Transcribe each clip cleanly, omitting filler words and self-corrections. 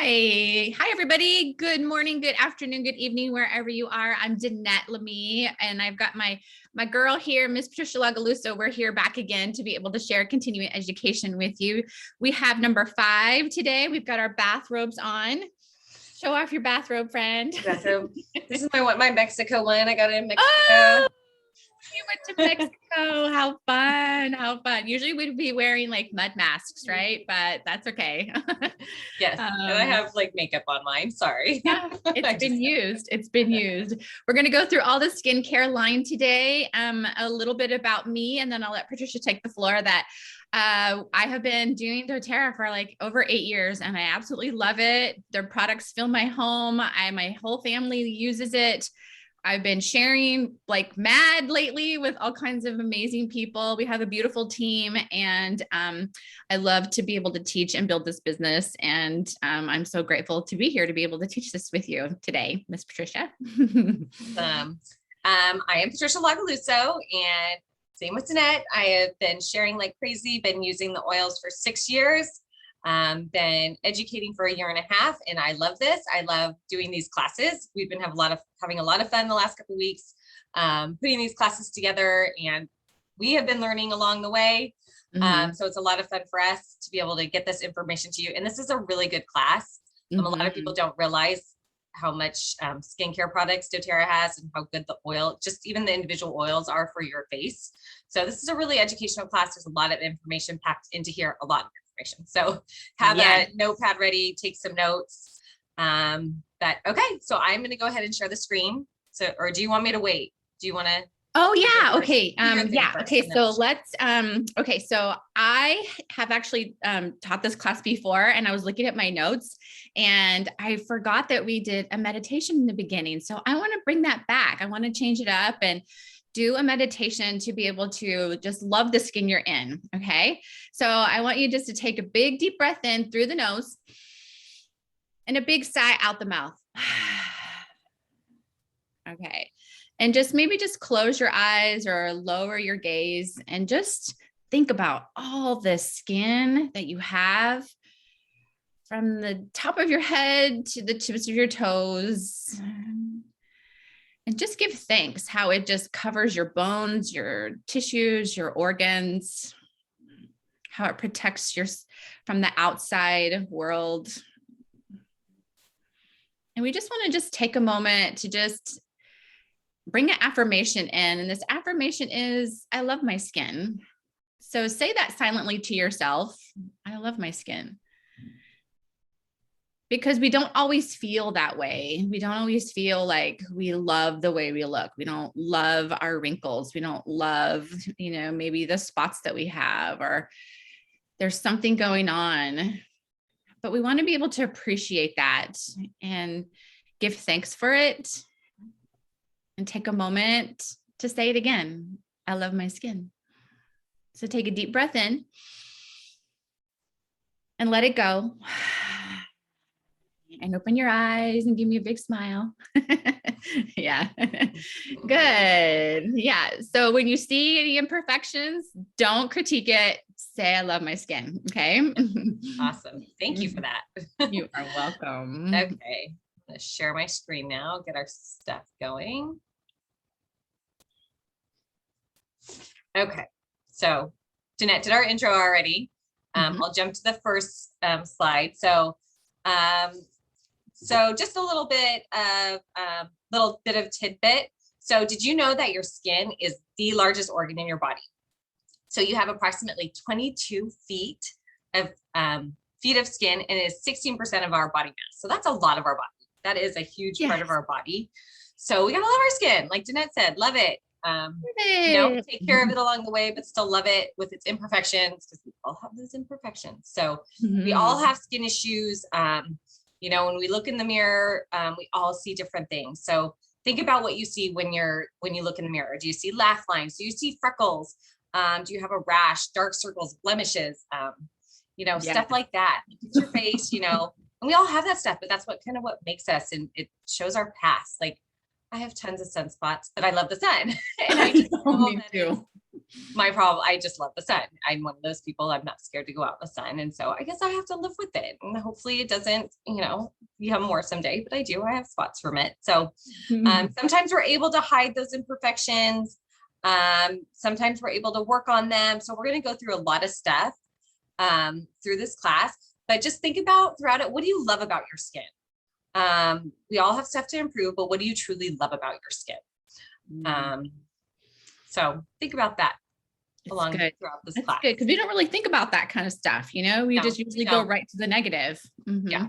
Hi, everybody. Good morning, good afternoon, good evening, wherever you are. I'm Danette Lemie, and I've got my girl here, Miss Patricia Lagaluso. We're here back again to be able to share continuing education with you. We have number 5 today. We've got our bathrobes on. Show off your bathrobe, friend. Bathrobe. This is my Mexico one. I got it in Mexico. Oh, you went to Mexico. How fun. How fun. Usually we'd be wearing like mud masks, right? But that's okay. Yes. And I have like makeup on mine. Sorry. Yeah, it's been used. It's been used. We're going to go through all the skincare line today. A little bit about me, and then I'll let Patricia take the floor. That I have been doing doTERRA for like over 8 years, and I absolutely love it. Their products fill my home. My whole family uses it. I've been sharing like mad lately with all kinds of amazing people. We have a beautiful team, and I love to be able to teach and build this business. And I'm so grateful to be here to be able to teach this with you today, Miss Patricia. I am Patricia Lagaluso, and same with Danette. I have been sharing like crazy, been using the oils for 6 years. Been educating for 1.5 years, and I love this. I love doing these classes. We've been having a lot of fun the last couple of weeks, putting these classes together, and we have been learning along the way. So it's a lot of fun for us to be able to get this information to you. And this is a really good class. A lot of people don't realize how much skincare products doTERRA has and how good the oil, just even the individual oils are for your face. So this is a really educational class. There's a lot of information packed into here, a lot of information. So have a notepad ready, take some notes. Okay, so I'm going to go ahead and share the screen. So, or do you want me to wait? Do you want to? Oh yeah. Okay. Okay. So let's, okay. So I have actually taught this class before, and I was looking at my notes and I forgot that we did a meditation in the beginning. So I want to bring that back. I want to change it up and do a meditation to be able to just love the skin you're in. Okay. So I want you just to take a big deep breath in through the nose and a big sigh out the mouth. Okay. And just maybe just close your eyes or lower your gaze and just think about all the skin that you have from the top of your head to the tips of your toes. And just give thanks how it just covers your bones, your tissues, your organs, how it protects you from the outside world. And we just want to just take a moment to just bring an affirmation in. And this affirmation is, I love my skin. So say that silently to yourself. I love my skin. Because we don't always feel that way. We don't always feel like we love the way we look. We don't love our wrinkles. We don't love, maybe the spots that we have, or there's something going on. But we want to be able to appreciate that and give thanks for it. And take a moment to say it again. I love my skin. So take a deep breath in and let it go. And open your eyes and give me a big smile. Yeah. Good. Yeah. So when you see any imperfections, don't critique it. Say, I love my skin. Okay. Awesome. Thank you for that. You are welcome. Okay. Let's share my screen now, get our stuff going. Okay, so Danette did our intro already. I'll jump to the first slide. So just a little bit of tidbit. So did you know that your skin is the largest organ in your body? So you have approximately 22 feet of skin, and it is 16% of our body mass. So that's a lot of our body. That is a huge part of our body. So we gotta love our skin. Like Danette said, love it. Take care of it along the way, but still love it with its imperfections, because we all have those imperfections. So we all have skin issues. When we look in the mirror, we all see different things. So think about what you see when you look in the mirror. Do you see laugh lines? Do you see freckles? Do you have a rash, dark circles, blemishes? Stuff like that. It's your face, and we all have that stuff, but that's what makes us, and it shows our past. Like I have tons of sunspots, but I love the sun. And I just know Me too. my problem, I just love the sun. I'm one of those people, I'm not scared to go out in the sun. And so I guess I have to live with it. And hopefully it doesn't, become more someday, but I have spots from it. So sometimes we're able to hide those imperfections. Sometimes we're able to work on them. So we're going to go through a lot of stuff through this class, but just think about throughout it, what do you love about your skin? We all have stuff to improve, but what do you truly love about your skin? So think about that throughout this class. Good, because we don't really think about that kind of stuff, we just usually go right to the negative. Yeah.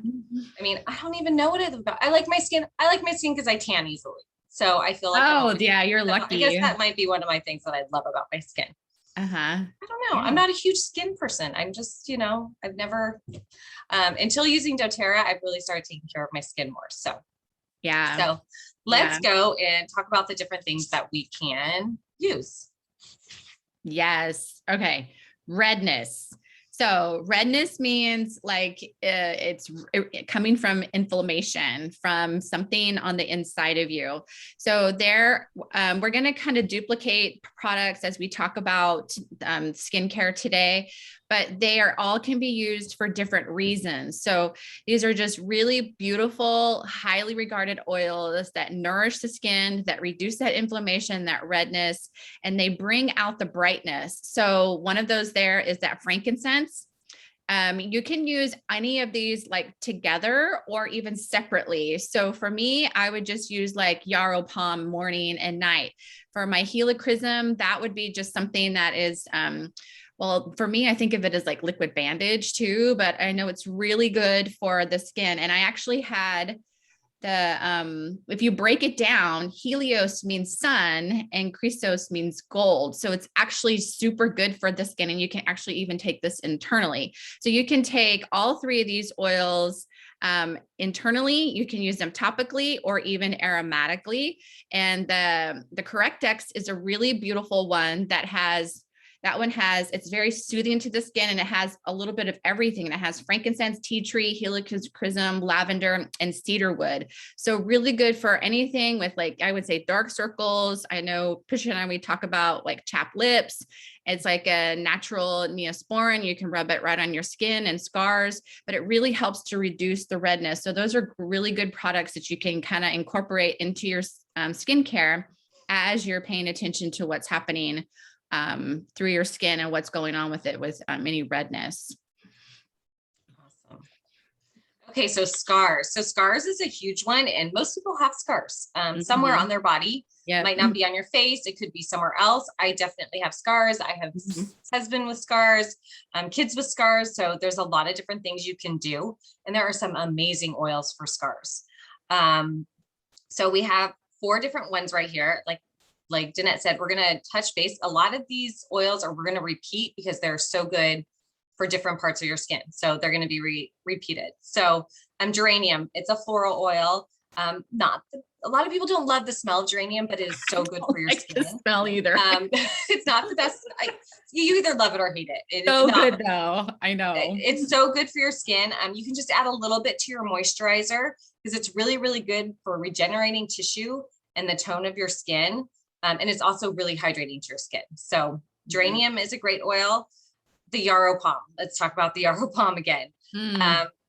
I mean, I don't even know what it's about. I like my skin. I like my skin because I tan easily. So I feel like, you're lucky. I guess that might be one of my things that I love about my skin. I don't know. I'm not a huge skin person. I'm just, I've never, until using doTERRA, I've really started taking care of my skin more. So let's go and talk about the different things that we can use. Yes. Okay. Redness. So redness means like it's coming from inflammation from something on the inside of you. So we're going to kind of duplicate products as we talk about skincare today, but they all can be used for different reasons. So these are just really beautiful, highly regarded oils that nourish the skin, that reduce that inflammation, that redness, and they bring out the brightness. So one of those there is that frankincense. You can use any of these like together or even separately. So for me, I would just use like yarrow palm morning and night. For my helichrysum, that would be just something that is, well, for me, I think of it as like liquid bandage too, but I know it's really good for the skin. And I actually had if you break it down, Helios means sun and Christos means gold. So it's actually super good for the skin. And you can actually even take this internally. So you can take all three of these oils internally, you can use them topically or even aromatically. And the Correctex is a really beautiful one it's very soothing to the skin, and it has a little bit of everything. It has frankincense, tea tree, helichrysum, lavender, and cedarwood. So really good for anything with, like, I would say dark circles. I know Patricia and we talk about like chapped lips. It's like a natural neosporin. You can rub it right on your skin and scars, but it really helps to reduce the redness. So those are really good products that you can kind of incorporate into your skincare as you're paying attention to what's happening through your skin and what's going on with it with any redness. Awesome. Okay, so scars. So scars is a huge one, and most people have scars somewhere on their body. It might not be on your face. It could be somewhere else. I definitely have scars. I have husband with scars, kids with scars. So there's a lot of different things you can do. And there are some amazing oils for scars. So we have 4 different ones right here. Like Danette said, we're going to touch base. A lot of these oils we're going to repeat because they're so good for different parts of your skin. So they're going to be repeated. So geranium, it's a floral oil. A lot of people don't love the smell of geranium, but it is so good for your skin. The smell either. It's not the best. You either love it or hate it. It's so good though. I know. It's so good for your skin. You can just add a little bit to your moisturizer because it's really, really good for regenerating tissue and the tone of your skin. And it's also really hydrating to your skin. So geranium is a great oil. The yarrow palm. Let's talk about the yarrow palm again.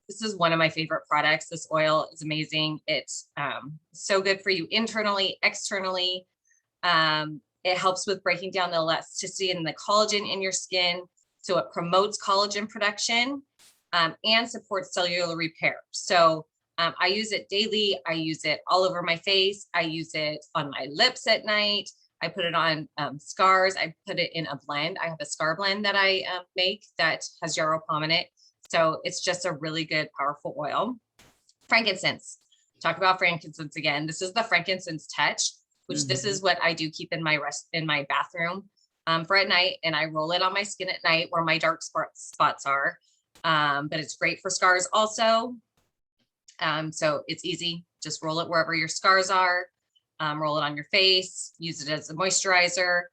This is one of my favorite products. This oil is amazing. It's so good for you internally, externally. It helps with breaking down the elasticity and the collagen in your skin. So it promotes collagen production and supports cellular repair. So I use it daily. I use it all over my face. I use it on my lips at night. I put it on scars. I put it in a blend. I have a scar blend that I make that has yarrow palm in it. So it's just a really good, powerful oil. Frankincense. Talk about frankincense again. This is the frankincense touch, which this is what I do keep in my bathroom for at night. And I roll it on my skin at night where my dark spots are. But it's great for scars also. So it's easy. Just roll it wherever your scars are, roll it on your face, use it as a moisturizer.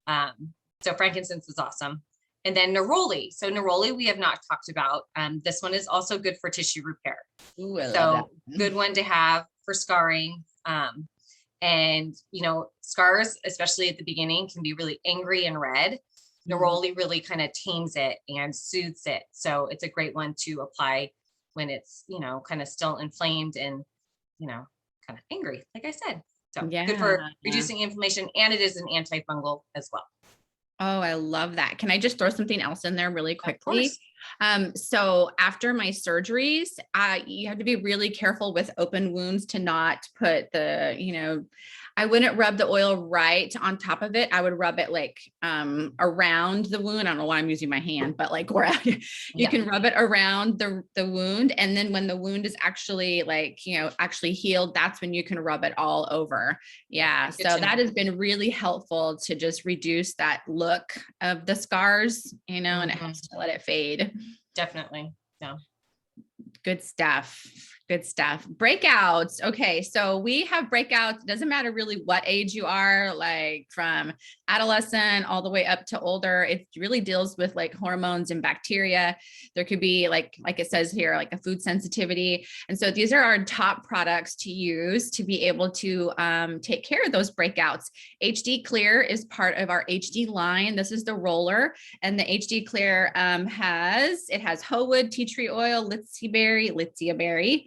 So frankincense is awesome. And then neroli. So neroli, we have not talked about. This one is also good for tissue repair. Ooh, I love so that. Good one to have for scarring. And, scars, especially at the beginning, can be really angry and red. Neroli really kind of tames it and soothes it. So it's a great one to apply when it's, kind of still inflamed and, kind of angry, like I said. So good for reducing inflammation, and it is an antifungal as well. Oh, I love that. Can I just throw something else in there really quickly? Of So after my surgeries, you have to be really careful with open wounds to not put I wouldn't rub the oil right on top of it. I would rub it like around the wound. I don't know why I'm using my hand, but like where you can rub it around the wound. And then when the wound is actually actually healed, that's when you can rub it all over. Yeah. So that has been really helpful to just reduce that look of the scars, and it helps to let it fade. Definitely. Yeah. Good stuff. Good stuff. Breakouts. Okay. So we have breakouts. Doesn't matter really what age you are, like from adolescent all the way up to older. It really deals with like hormones and bacteria. There could be like it says here, like a food sensitivity. And so these are our top products to use to be able to take care of those breakouts. HD Clear is part of our HD line. This is the roller, and the HD Clear has hoe wood, tea tree oil, litsea berry,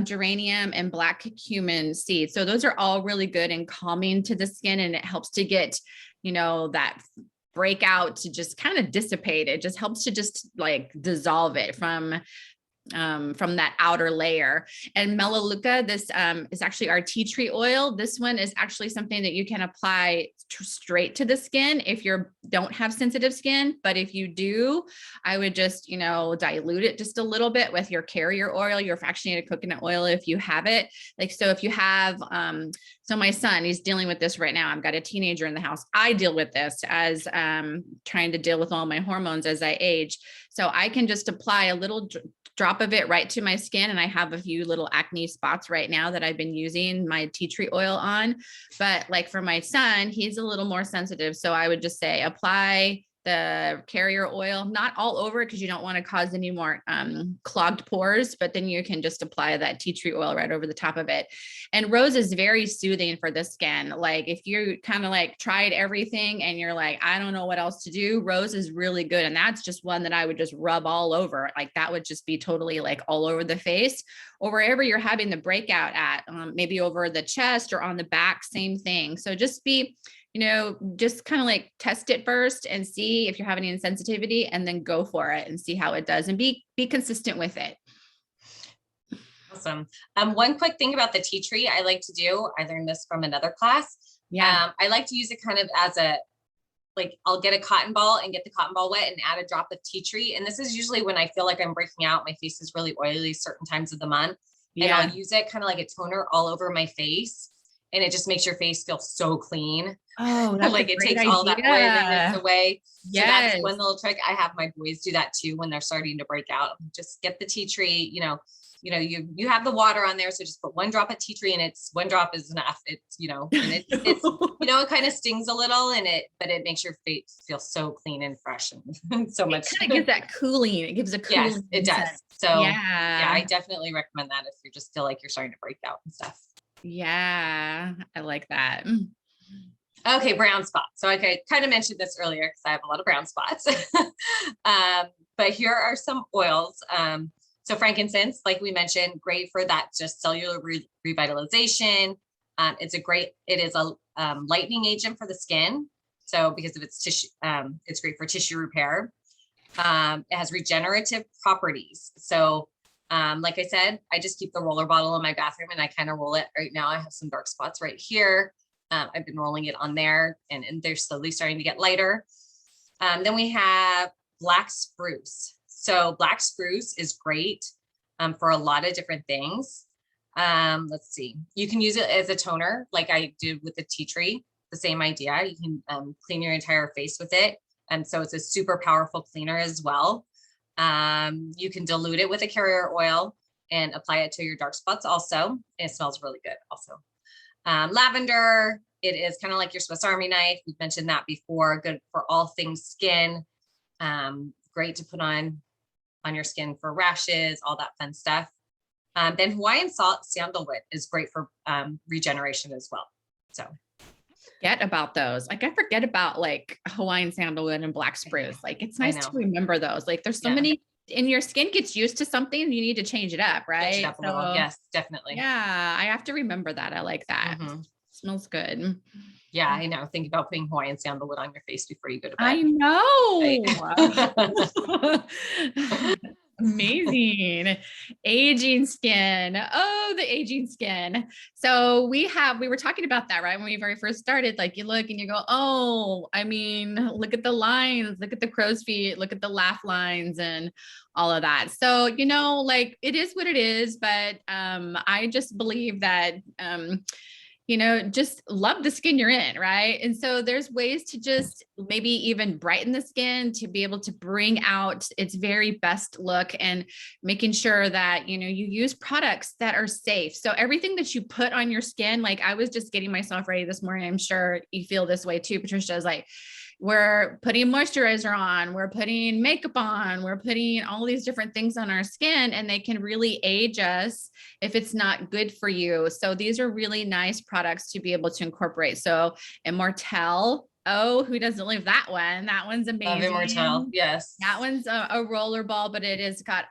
geranium, and black cumin seeds. So those are all really good and calming to the skin, and it helps to get, that breakout to just kind of dissipate. It just helps to just like dissolve it from that outer layer. And Melaleuca, this is actually our tea tree oil. This one is actually something that you can apply straight to the skin if you don't have sensitive skin. But if you do, I would just, dilute it just a little bit with your carrier oil, your fractionated coconut oil, if you have it. Like, so if you have, so my son, he's dealing with this right now. I've got a teenager in the house. I deal with this as trying to deal with all my hormones as I age. So I can just apply a little drop of it right to my skin. And I have a few little acne spots right now that I've been using my tea tree oil on. But like for my son, he's a little more sensitive. So I would just say apply the carrier oil, not all over, because you don't want to cause any more clogged pores, but then you can just apply that tea tree oil right over the top of it. And rose is very soothing for the skin. Like if you kind of like tried everything and you're like, I don't know what else to do, rose is really good. And that's just one that I would just rub all over. Like that would just be totally like all over the face, or wherever you're having the breakout at, maybe over the chest or on the back, same thing. So just be, just kind of like test it first and see if you're having any sensitivity, and then go for it and see how it does, and be consistent with it. Awesome. One quick thing about the tea tree I like to do, I learned this from another class. Yeah. I like to use it kind of as I'll get a cotton ball and get the cotton ball wet and add a drop of tea tree. And this is usually when I feel like I'm breaking out, my face is really oily certain times of the month. Yeah. And I'll use it kind of like a toner all over my face. And it just makes your face feel so clean. Oh, that's like it takes all that oiliness away. Yes. So that's one little trick. I have my boys do that too when they're starting to break out. Just get the tea tree, you have the water on there. So just put one drop of tea tree, and it's one drop is enough. It's, and it's, it kind of stings a little, but it makes your face feel so clean and fresh and so much. It kind of gives that cooling. It gives a cooling. Yes, it does. So yeah, I definitely recommend that if you just feel like you're starting to break out and stuff. Yeah, I like that. Okay, brown spots. So I kind of mentioned this earlier because I have a lot of brown spots. But here are some oils. So frankincense, like we mentioned, great for that just cellular revitalization. It is a lightening agent for the skin. So because of its tissue, it's great for tissue repair. It has regenerative properties. So like I said, I just keep the roller bottle in my bathroom and I kind of roll it. Right now I have some dark spots right here. I've been rolling it on there, and they're slowly starting to get lighter. Then we have black spruce. So black spruce is great for a lot of different things. Let's see. You can use it as a toner like I did with the tea tree. The same idea. You can clean your entire face with it. And so it's a super powerful cleaner as well. You can dilute it with a carrier oil and apply it to your dark spots also. And it smells really good also. Lavender, it is kind of like your Swiss Army knife. We've mentioned that before. Good for all things skin. Great to put on your skin for rashes, all that fun stuff. Then Hawaiian sandalwood is great for regeneration as well. So Forget about those. Like I forget about like Hawaiian sandalwood about those. Like I forget about like Hawaiian sandalwood and black spruce. Like it's I nice know. to remember those. Like there's so Yeah. many, and your skin gets used to something, you need to change it up, Change it right? up a little. Yes, definitely. Yeah, I have to remember that. I like that. Smells good. Yeah, I know. Think about putting Hawaiian sandalwood on your face before you go to bed. I know. Right? Amazing. Aging skin. Oh, the aging skin. So we were talking about that, right? When we very first started, like you look and you go, oh, I mean, look at the lines, look at the crow's feet, look at the laugh lines and all of that. So, like it is what it is, but I just believe that just love the skin you're in, right? And so there's ways to just maybe even brighten the skin to be able to bring out its very best look, and making sure that, you use products that are safe. So everything that you put on your skin, like I was just getting myself ready this morning. I'm sure you feel this way too, Patricia, is like, we're putting moisturizer on, we're putting makeup on, we're putting all these different things on our skin, and they can really age us if it's not good for you. So these are really nice products to be able to incorporate. So Immortelle, oh, who doesn't love that one? That one's amazing. Love Immortelle, yes. That one's a roller ball, but it has got,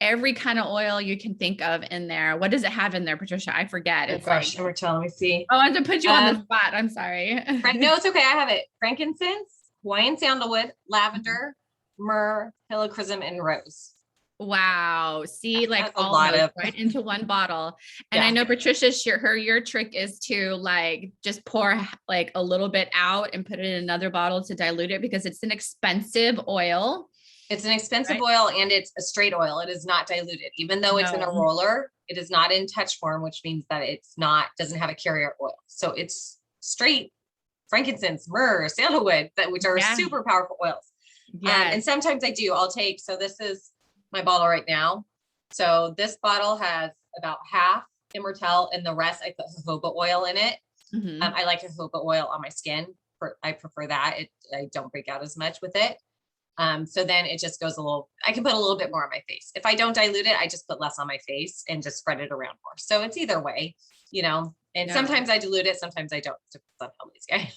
every kind of oil you can think of in there. What does it have in there, Patricia? I forget. Oh, it's gosh, like, Immortelle, let me see. Oh, I have to put you on the spot. I'm sorry. No, it's okay. I have it. Frankincense, Hawaiian sandalwood, lavender, myrrh, helichrysum, and rose. Wow. See, like That's a all lot those of right into one bottle. And I know Patricia's your trick is to like just pour like a little bit out and put it in another bottle to dilute it, because it's an expensive oil. It's an expensive oil, and it's a straight oil. It is not diluted. Even though it's in a No. roller, it is not in touch form, which means that doesn't have a carrier oil. So it's straight frankincense, myrrh, sandalwood, which are super powerful oils. And sometimes so this is my bottle right now. So this bottle has about half Immortelle, and the rest I put jojoba oil in it. I like jojoba oil on my skin. I prefer that. I don't break out as much with it. So then it just goes I can put a little bit more on my face. If I don't dilute it, I just put less on my face and just spread it around more. So it's either way, and sometimes I dilute it, sometimes I don't. Depends on how lazy I am.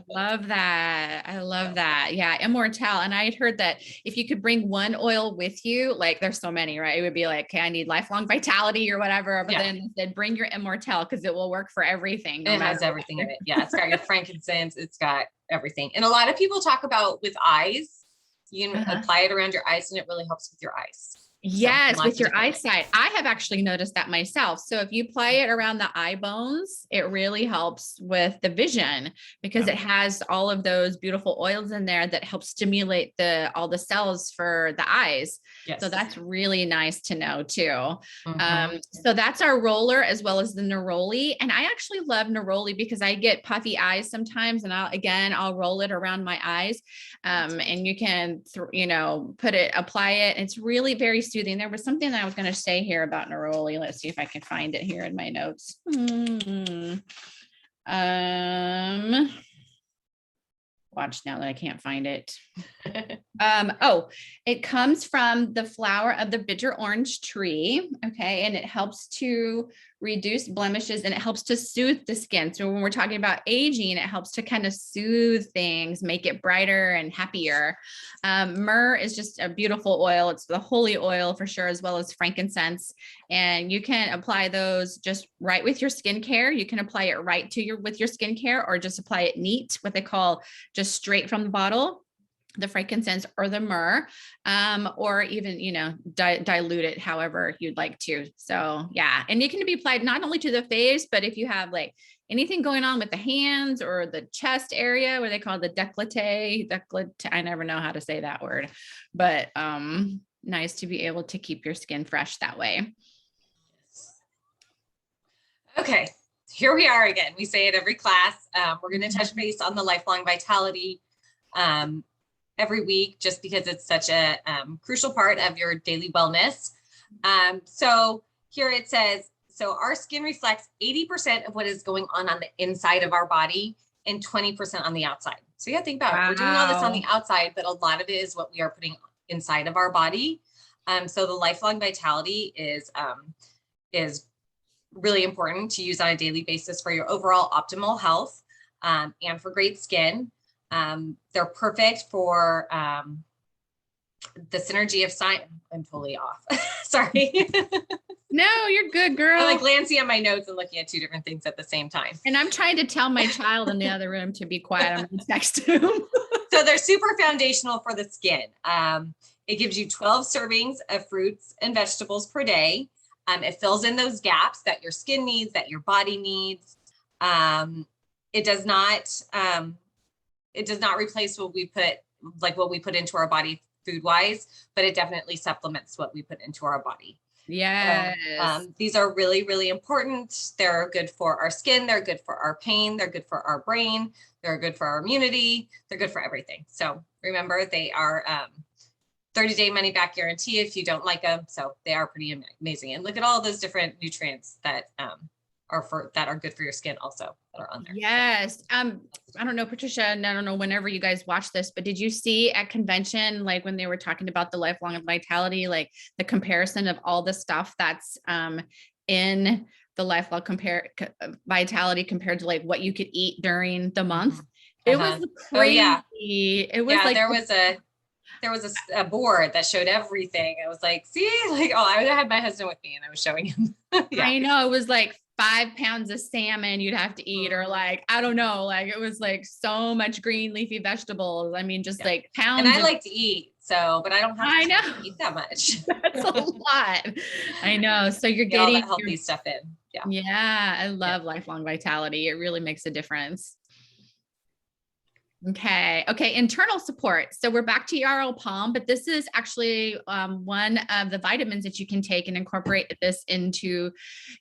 Love that. I love that. Yeah. Immortelle. And I had heard that if you could bring one oil with you, like there's so many, right? It would be like, okay, I need lifelong vitality or whatever. But then instead bring your Immortelle, because it will work for everything. It has everything in it. Yeah. It's got your frankincense. It's got everything. And a lot of people talk about with eyes, you can apply it around your eyes, and it really helps with your eyes. Yes, with your eyesight. I have actually noticed that myself. So if you apply it around the eye bones, it really helps with the vision, because it has all of those beautiful oils in there that help stimulate all the cells for the eyes. So that's really nice to know too. So that's our roller as well as the neroli. And I actually love neroli because I get puffy eyes sometimes, and I'll roll it around my eyes. And you can, apply it. It's really very soothing. There was something that I was going to say here about neroli. Let's see if I can find it here in my notes. Watch now that I can't find it. It comes from the flower of the bitter orange tree. Okay. And it helps to reduce blemishes, and it helps to soothe the skin. So when we're talking about aging, it helps to kind of soothe things, make it brighter and happier. Myrrh is just a beautiful oil. It's the holy oil for sure, as well as frankincense. And you can apply those just right with your skincare. You can apply it right with your skincare, or just apply it neat, what they call just straight from the bottle, the frankincense or the myrrh, or even, dilute it however you'd like to. So yeah. And it can be applied not only to the face, but if you have like anything going on with the hands or the chest area, where they call the décolleté, I never know how to say that word, but nice to be able to keep your skin fresh that way. Okay. Here we are again. We say it every class. We're going to touch base on the lifelong vitality every week, just because it's such a crucial part of your daily wellness. So here it says, so our skin reflects 80% of what is going on the inside of our body and 20% on the outside. So you have to think about it. We're doing all this on the outside, but a lot of it is what we are putting inside of our body. So the lifelong vitality is really important to use on a daily basis for your overall optimal health, and for great skin. They're perfect for the synergy of science. I'm totally off. Sorry. No, you're good, girl. I'm like glancing at my notes and looking at two different things at the same time. And I'm trying to tell my child in the other room to be quiet. I'm going to text him. So they're super foundational for the skin. It gives you 12 servings of fruits and vegetables per day. It fills in those gaps that your skin needs, that your body needs. It does not replace what we put into our body food wise, but it definitely supplements what we put into our body. Yes. So, these are really, really important. They're good for our skin. They're good for our pain. They're good for our brain. They're good for our immunity. They're good for everything. So remember, they are 30-day money back guarantee if you don't like them. So they are pretty amazing. And look at all those different nutrients that are good for your skin also that are on there. Yes. I don't know, Patricia, and I don't know whenever you guys watch this, but did you see at convention, like when they were talking about the lifelong vitality, like the comparison of all the stuff that's in the lifelong vitality compared to like what you could eat during the month? It was crazy. Oh, yeah. It was like there was a board that showed everything. I was like, see, like, oh, I had my husband with me and I was showing him. Yeah. I know, it was like 5 pounds of salmon you'd have to eat, or like, I don't know, like it was like so much green leafy vegetables. I mean, just like pounds. And I like to eat, so, but I don't have to eat that much. That's a lot. I know. So you're Get all getting that healthy stuff in. Yeah. Yeah. I love lifelong vitality. It really makes a difference. Okay. Internal support. So we're back to yarrow palm, but this is actually one of the vitamins that you can take and incorporate this into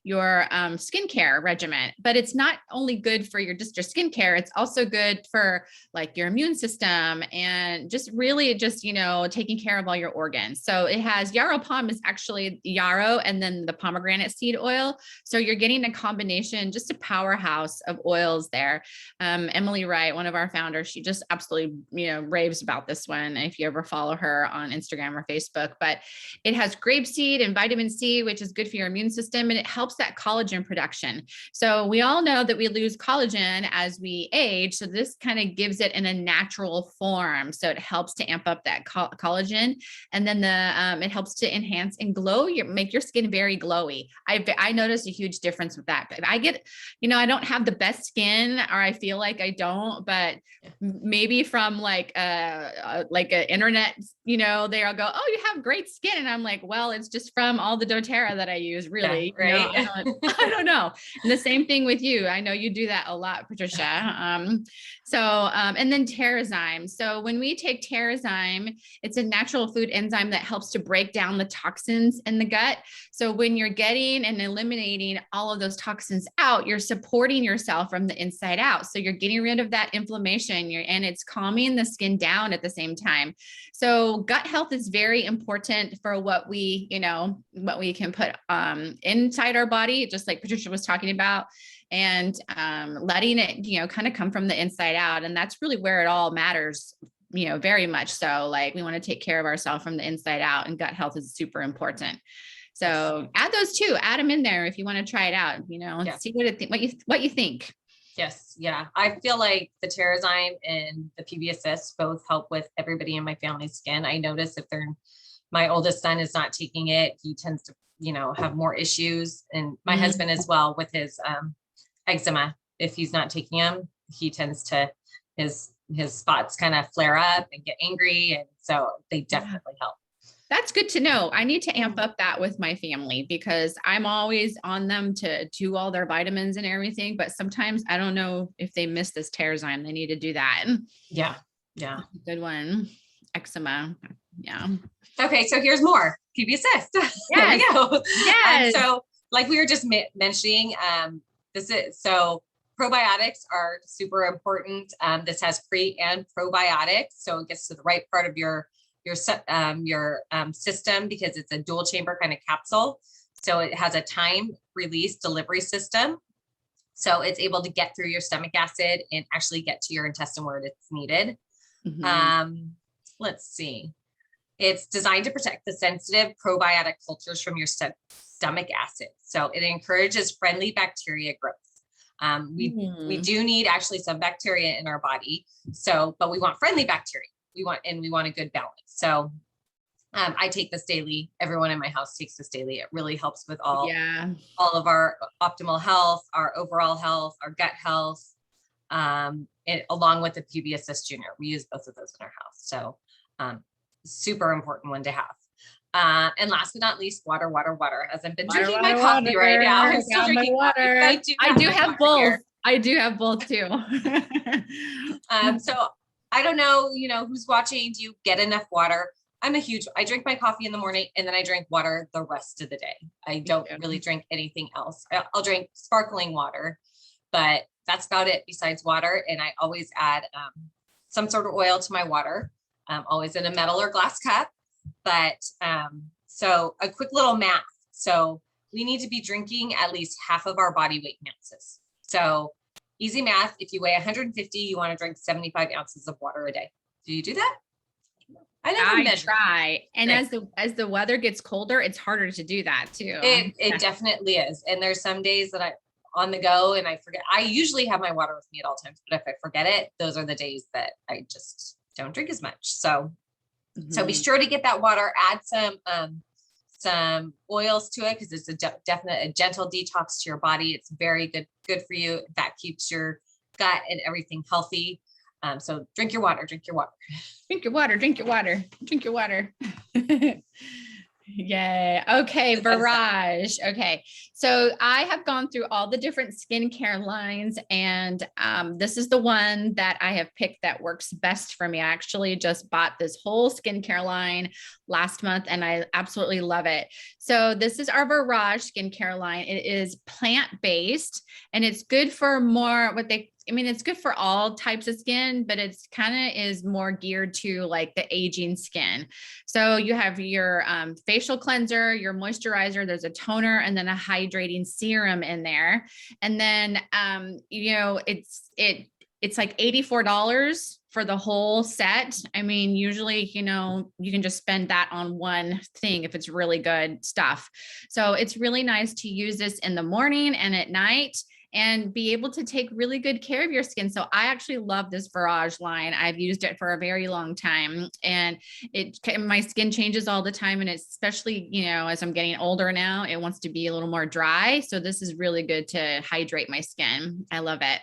your skincare regimen. But it's not only good for your skincare, it's also good for like your immune system and just really just, taking care of all your organs. So it has yarrow palm is actually yarrow and then the pomegranate seed oil. So you're getting a combination, just a powerhouse of oils there. Emily Wright, one of our founders, she just absolutely, raves about this one if you ever follow her on Instagram or Facebook. But it has grapeseed and vitamin C, which is good for your immune system, and it helps that collagen production. So we all know that we lose collagen as we age. So this kind of gives it in a natural form. So it helps to amp up that collagen, and then it helps to enhance and make your skin very glowy. I noticed a huge difference with that. I get, I don't have the best skin, or I feel like I don't, but maybe from like an internet, they'll go, oh, you have great skin. And I'm like, well, it's just from all the doTERRA that I use, really. Yeah, right. I don't know. And the same thing with you. I know you do that a lot, Patricia. And then Terrazyme. So when we take Terrazyme, it's a natural food enzyme that helps to break down the toxins in the gut. So when you're getting and eliminating all of those toxins out, you're supporting yourself from the inside out. So you're getting rid of that inflammation, and it's calming the skin down at the same time. So gut health is very important for what we can put inside our body, just like Patricia was talking about, and letting it, kind of come from the inside out. And that's really where it all matters, very much so. Like we want to take care of ourselves from the inside out, and gut health is super important. So add those two, add them in there if you want to try it out, see what you think. Yes. Yeah. I feel like the Terrazyme and the PB Assist both help with everybody in my family's skin. I notice if my oldest son is not taking it, he tends to, have more issues, and my husband as well with his eczema. If he's not taking them, he tends to, his spots kind of flare up and get angry. And so they definitely help. That's good to know. I need to amp up that with my family, because I'm always on them to do all their vitamins and everything. But sometimes I don't know if they miss this Terrazyme. They need to do that. Yeah. Yeah. Good one. Eczema. Yeah. Okay. So here's more PB Assist. Yes. There we go. Yes. So like we were just mentioning, so probiotics are super important. This has pre and probiotics. So it gets to the right part of your system, because it's a dual chamber kind of capsule. So it has a time release delivery system. So it's able to get through your stomach acid and actually get to your intestine where it's needed. Mm-hmm. Let's see. It's designed to protect the sensitive probiotic cultures from your stomach acid. So it encourages friendly bacteria growth. We do need actually some bacteria in our body. So, but we want friendly bacteria. We want a good balance. So I take this daily. Everyone in my house takes this daily. It really helps with all of our optimal health, our overall health, our gut health, along with the PB Assist Junior. We use both of those in our house. So super important one to have. And last but not least, water. As I've been drinking my coffee right now. I'm still drinking water. I do have both. Here. I do have both too. So I don't know, who's watching. Do you get enough water? I drink my coffee in the morning and then I drink water the rest of the day. I don't really drink anything else. I'll drink sparkling water, but that's about it besides water. And I always add some sort of oil to my water, always in a metal or glass cup. But so a quick little math. So we need to be drinking at least half of our body weight in ounces. So easy math. If you weigh 150, you want to drink 75 ounces of water a day. Do you do that? I try. And as the weather gets colder, it's harder to do that too. It definitely is. And there's some days that I'm on the go and I forget. I usually have my water with me at all times, but if I forget it, those are the days that I just don't drink as much. So be sure to get that water, add some oils to it because it's a gentle detox to your body. It's very good for you. That keeps your gut and everything healthy. So drink your water. Yay. Okay. Barrage. Okay. So I have gone through all the different skincare lines and this is the one that I have picked that works best for me. I actually just bought this whole skincare line last month and I absolutely love it. So this is our Barrage skincare line. It is plant-based and it's good for it's good for all types of skin, but it's kind of is more geared to like the aging skin. So you have your facial cleanser, your moisturizer, there's a toner, and then a hydrating serum in there. And then, it's like $84 for the whole set. I mean, usually, you can just spend that on one thing if it's really good stuff. So it's really nice to use this in the morning and at night and be able to take really good care of your skin. So I actually love this Barrage line. I've used it for a very long time and my skin changes all the time. And especially, as I'm getting older now, it wants to be a little more dry. So this is really good to hydrate my skin. I love it.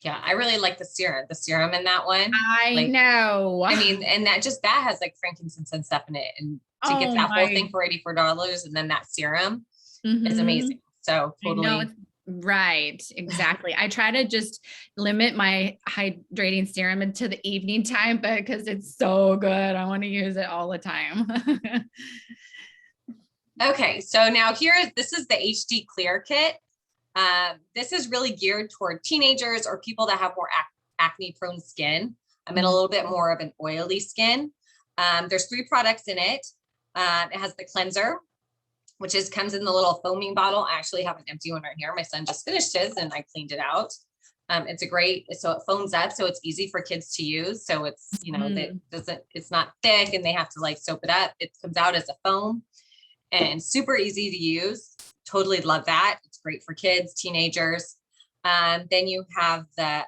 Yeah. I really like the serum in that one. I know. I mean, and that has like frankincense and stuff in it. And to get that whole thing for $84 and then that serum is amazing. So totally. Right. Exactly. I try to just limit my hydrating serum into the evening time, but because it's so good, I want to use it all the time. Okay. So now this is the HD Clear Kit. This is really geared toward teenagers or people that have more acne prone skin. I'm in a little bit more of an oily skin. There's 3 products in it. It has the cleanser, which comes in the little foaming bottle. I actually have an empty one right here. My son just finished his and I cleaned it out. So it foams up. So it's easy for kids to use. So it's, it's not thick and they have to like soap it up. It comes out as a foam and super easy to use. Totally love that. It's great for kids, teenagers. Then you have the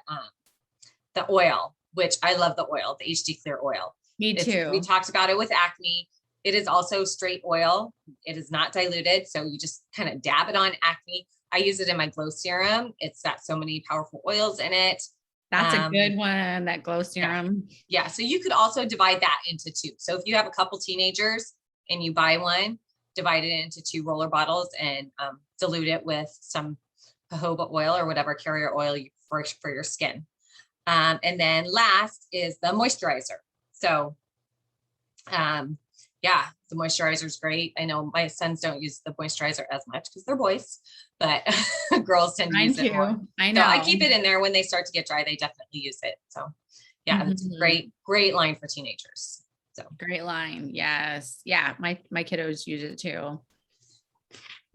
oil, which I love the oil, the HD Clear oil. Me too. We talked about it with acne. It is also straight oil. It is not diluted. So you just kind of dab it on acne. I use it in my glow serum. It's got so many powerful oils in it. That's a good one, that glow serum. Yeah. So you could also divide that into 2. So if you have a couple teenagers and you buy one, divide it into 2 roller bottles and dilute it with some jojoba oil or whatever carrier oil for your skin. And then last is the moisturizer. So the moisturizer is great. I know my sons don't use the moisturizer as much because they're boys, but girls tend to use it more. I know. So I keep it in there when they start to get dry. They definitely use it. So it's a great line for teenagers. So great line. Yes. Yeah. My kiddos use it too.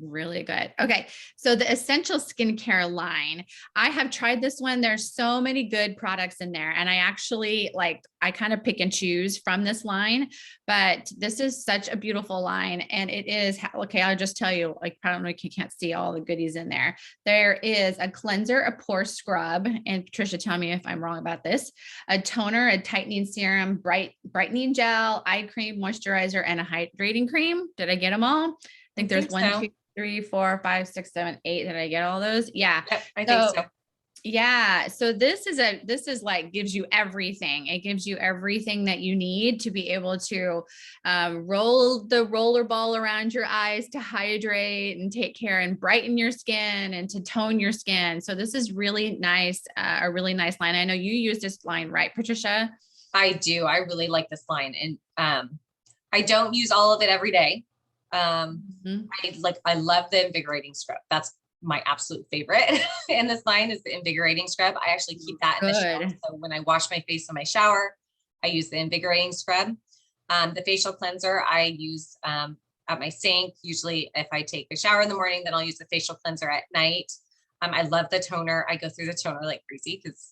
Really good. Okay. So the essential skincare line, I have tried this one. There's so many good products in there. And I actually I kind of pick and choose from this line, but this is such a beautiful line. And it is, okay, I'll just tell you, like, I don't know if you can't see all the goodies in there. There is a cleanser, a pore scrub, and Patricia, tell me if I'm wrong about this, a toner, a tightening serum, brightening gel, eye cream, moisturizer, and a hydrating cream. Did I get them all? I think there's one, so. 2, 3, 4, 5, 6, 7, 8. Did I get all those? Yeah. Yep, I think so. Yeah. So this is like, gives you everything. It gives you everything that you need to be able to roll the roller ball around your eyes to hydrate and take care and brighten your skin and to tone your skin. So this is really nice, a really nice line. I know you use this line, right, Patricia? I do. I really like this line. And I don't use all of it every day. I love the invigorating scrub. That's my absolute favorite in this line is the invigorating scrub. I actually keep that in the shower. So when I wash my face in my shower, I use the invigorating scrub. The facial cleanser I use at my sink. Usually if I take a shower in the morning, then I'll use the facial cleanser at night. I love the toner. I go through the toner like crazy because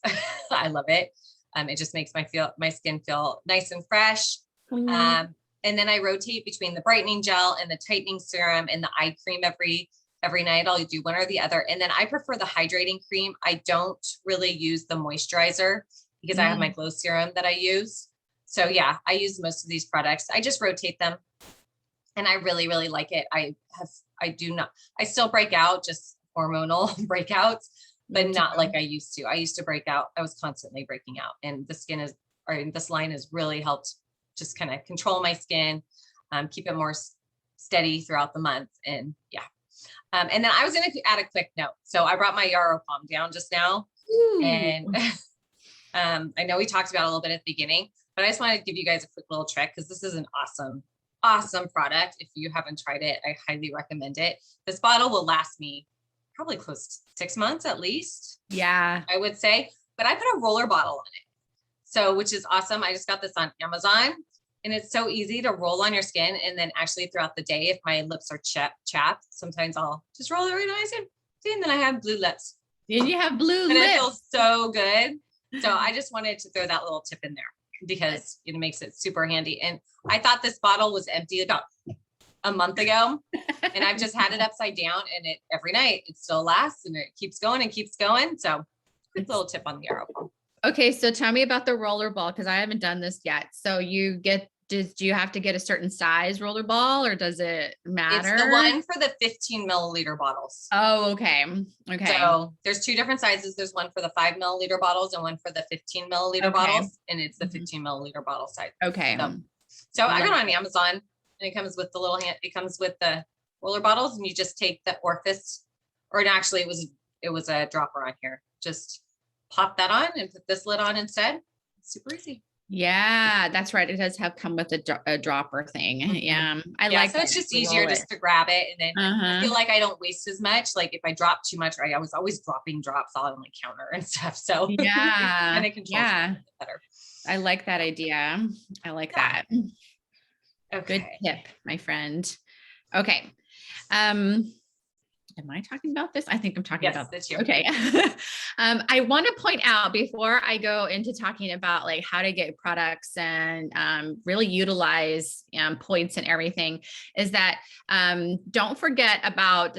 I love it. It just makes my skin feel nice and fresh. And then I rotate between the brightening gel and the tightening serum and the eye cream every night. I'll do one or the other. And then I prefer the hydrating cream. I don't really use the moisturizer because I have my glow serum that I use. So yeah, I use most of these products. I just rotate them and I really, really like it. I still break out, just hormonal breakouts, but not like I used to. I used to break out. I was constantly breaking out, and this line has really helped just kind of control my skin, keep it more steady throughout the month. And yeah. And then I was going to add a quick note. So I brought my Yarrow Palm down just now. Ooh. And I know we talked about it a little bit at the beginning, but I just want to give you guys a quick little trick because this is an awesome product. If you haven't tried it, I highly recommend it. This bottle will last me probably close to 6 months at least. Yeah, I would say, but I put a roller bottle on it. So, which is awesome. I just got this on Amazon and it's so easy to roll on your skin. And then actually throughout the day, if my lips are chapped, sometimes I'll just roll it right on my skin. And then I have blue lips. And you have blue lips. And it feels so good. So I just wanted to throw that little tip in there because it makes it super handy. And I thought this bottle was empty about a month ago and I've just had it upside down and every night it still lasts and it keeps going and keeps going. So quick little tip on the Yarrow Palm. Okay. So tell me about the roller ball, because I haven't done this yet. So do you have to get a certain size roller ball or does it matter? It's the one for the 15 milliliter bottles. Oh, okay. Okay. So there's 2 different sizes. There's one for the 5 milliliter bottles and one for the 15 milliliter bottles. And it's the 15 milliliter bottle size. Okay. So I got it on Amazon and it comes with it comes with the roller bottles and you just take the orifice, or actually it was a dropper on here. Just pop that on and put this lid on instead. It's super easy. Yeah, that's right. It does come with a dropper thing. Yeah. I like so it's just easier just to grab it. And then I feel like I don't waste as much. Like if I drop too much, I was always dropping drops on my counter and stuff. So yeah, kind of control better. I like that idea. I like that. Okay. Good tip, my friend. Okay. Am I talking about this? I think I'm talking about this. Okay. I want to point out before I go into talking about like how to get products and really utilize points and everything is that don't forget about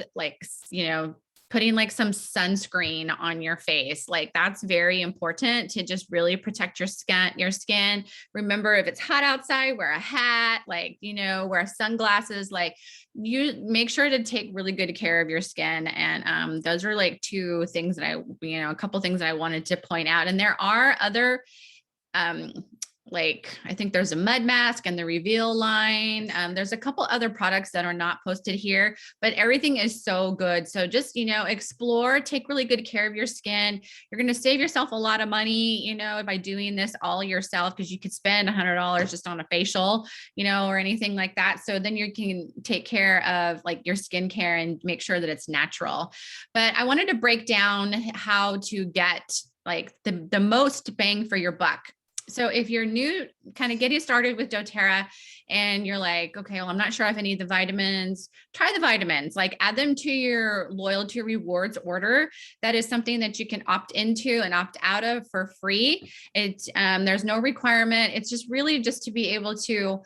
putting like some sunscreen on your face. Like that's very important to just really protect your skin. Remember, if it's hot outside, wear a hat, wear sunglasses, you make sure to take really good care of your skin. And those are like 2 things that a couple things that I wanted to point out. And there are other, I think there's a mud mask and the Reveal line. There's a couple other products that are not posted here, but everything is so good. So just, explore, take really good care of your skin. You're going to save yourself a lot of money, by doing this all yourself, because you could spend $100 just on a facial, or anything like that. So then you can take care of like your skincare and make sure that it's natural. But I wanted to break down how to get like the most bang for your buck. So if you're new, kind of getting started with doTERRA and you're like, okay, well, I'm not sure if I need the vitamins, try the vitamins, like add them to your loyalty rewards order. That is something that you can opt into and opt out of for free. There's no requirement. It's just really just to be able to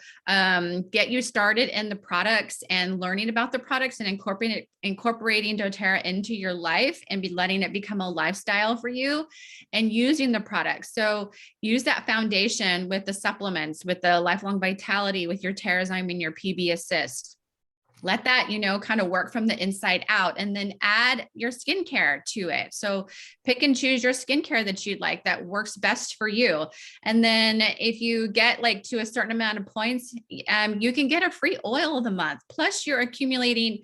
get you started in the products and learning about the products and incorporating doTERRA into your life and be letting it become a lifestyle for you and using the products. So use that foundation with the supplements, with the lifelong vitality, with your Terrazyme and your PB Assist. Let that, kind of work from the inside out, and then add your skincare to it. So pick and choose your skincare that you'd like, that works best for you. And then if you get like to a certain amount of points, you can get a free oil of the month. Plus you're accumulating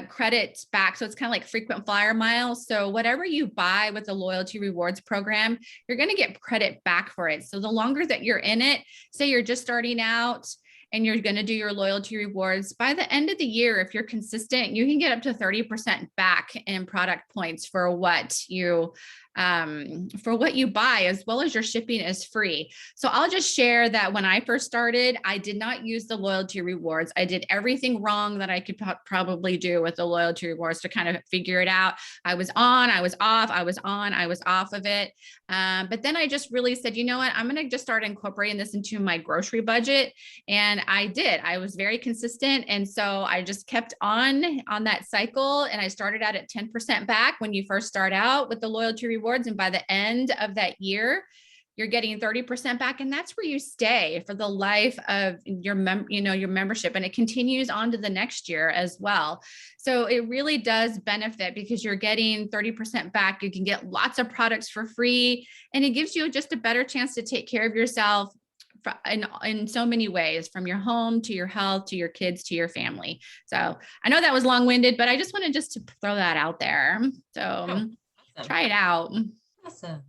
credits back. So it's kind of like frequent flyer miles. So whatever you buy with the loyalty rewards program, you're going to get credit back for it. So the longer that you're in it, say you're just starting out and you're going to do your loyalty rewards, by the end of the year, if you're consistent, you can get up to 30% back in product points for what you buy, as well as your shipping is free. So I'll just share that when I first started, I did not use the loyalty rewards. I did everything wrong that I could probably do with the loyalty rewards to kind of figure it out. I was on, I was off, I was on, I was off of it. But then I just really said, you know what, I'm going to just start incorporating this into my grocery budget. And I did. I was very consistent. And so I just kept on that cycle. And I started out at 10% back when you first start out with the loyalty rewards. And by the end of that year, you're getting 30% back. And that's where you stay for the life of your membership. And it continues on to the next year as well. So it really does benefit because you're getting 30% back. You can get lots of products for free, and it gives you just a better chance to take care of yourself in so many ways, from your home to your health, to your kids, to your family. So I know that was long-winded, but I just wanted just to throw that out there. So awesome. Try it out. Awesome.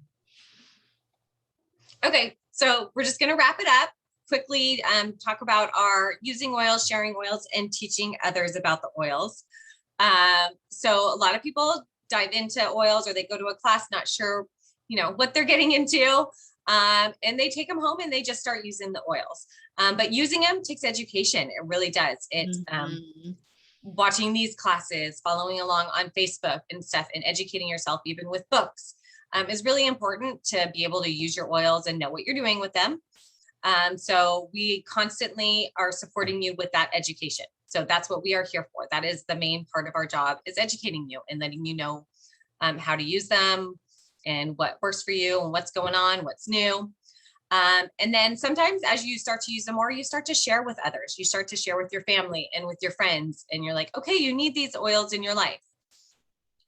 Okay. So we're just going to wrap it up quickly, talk about our using oils, sharing oils, and teaching others about the oils. So a lot of people dive into oils, or they go to a class, not sure, what they're getting into. And they take them home and they just start using the oils. But using them takes education. It really does. Watching these classes, following along on Facebook and stuff, and educating yourself, even with books, is really important to be able to use your oils and know what you're doing with them. So we constantly are supporting you with that education. So that's what we are here for. That is the main part of our job, is educating you and letting you know how to use them and what works for you and what's going on, what's new. And then sometimes as you start to use them more, you start to share with others. You start to share with your family and with your friends. And you're like, okay, you need these oils in your life.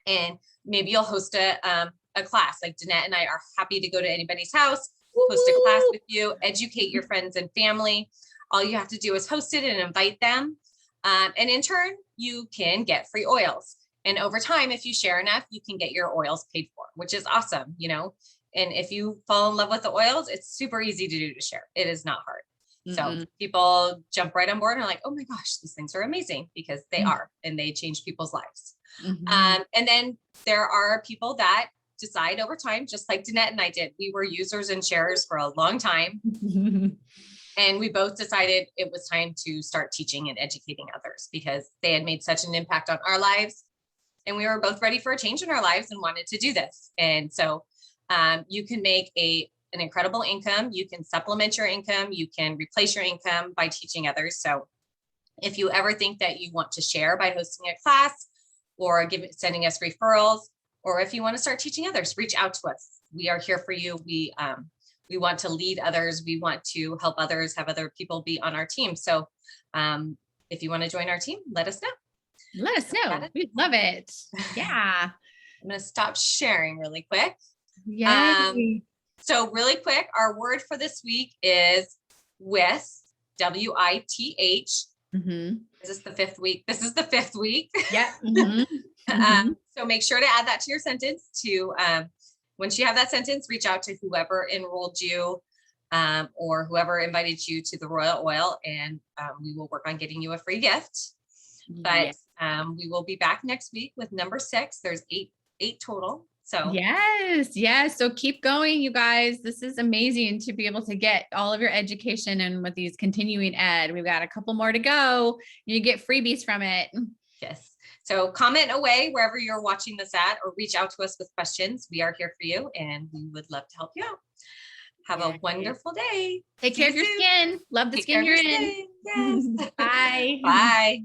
And maybe you'll host a class. Like Danette and I are happy to go to anybody's house, host a class with you, educate your friends and family. All you have to do is host it and invite them. And in turn, you can get free oils. And over time, if you share enough, you can get your oils paid for, which is awesome, And if you fall in love with the oils, it's super easy to do, to share. It is not hard. Mm-hmm. So people jump right on board and are like, oh my gosh, these things are amazing, because they are, and they change people's lives. Mm-hmm. And then there are people that decide over time, just like Danette and I did. We were users and sharers for a long time. And we both decided it was time to start teaching and educating others, because they had made such an impact on our lives. And we were both ready for a change in our lives and wanted to do this. And so you can make an incredible income. You can supplement your income. You can replace your income by teaching others. So if you ever think that you want to share by hosting a class, or sending us referrals, or if you want to start teaching others, reach out to us. We are here for you. We want to lead others. We want to help others, have other people be on our team. So if you want to join our team, let us know. Let us know. We'd love it. Yeah. I'm going to stop sharing really quick. Yay. So really quick, our word for this week is with, WITH. Mm-hmm. Is this the fifth week? This is the fifth week. Yeah. Mm-hmm. So make sure to add that to your sentence. Once you have that sentence, reach out to whoever enrolled you, or whoever invited you to the Royal Oil, and we will work on getting you a free gift. But we will be back next week with number 6. There's eight total. So yes, yes. So keep going, you guys. This is amazing to be able to get all of your education, and with these continuing ed, we've got a couple more to go. You get freebies from it. yes. So comment away wherever you're watching this at, or reach out to us with questions. We are here for you and we would love to help you out. Have a wonderful day. Take care of your skin. Love the Take skin care you're of your in. skin. Yes. Bye. Bye.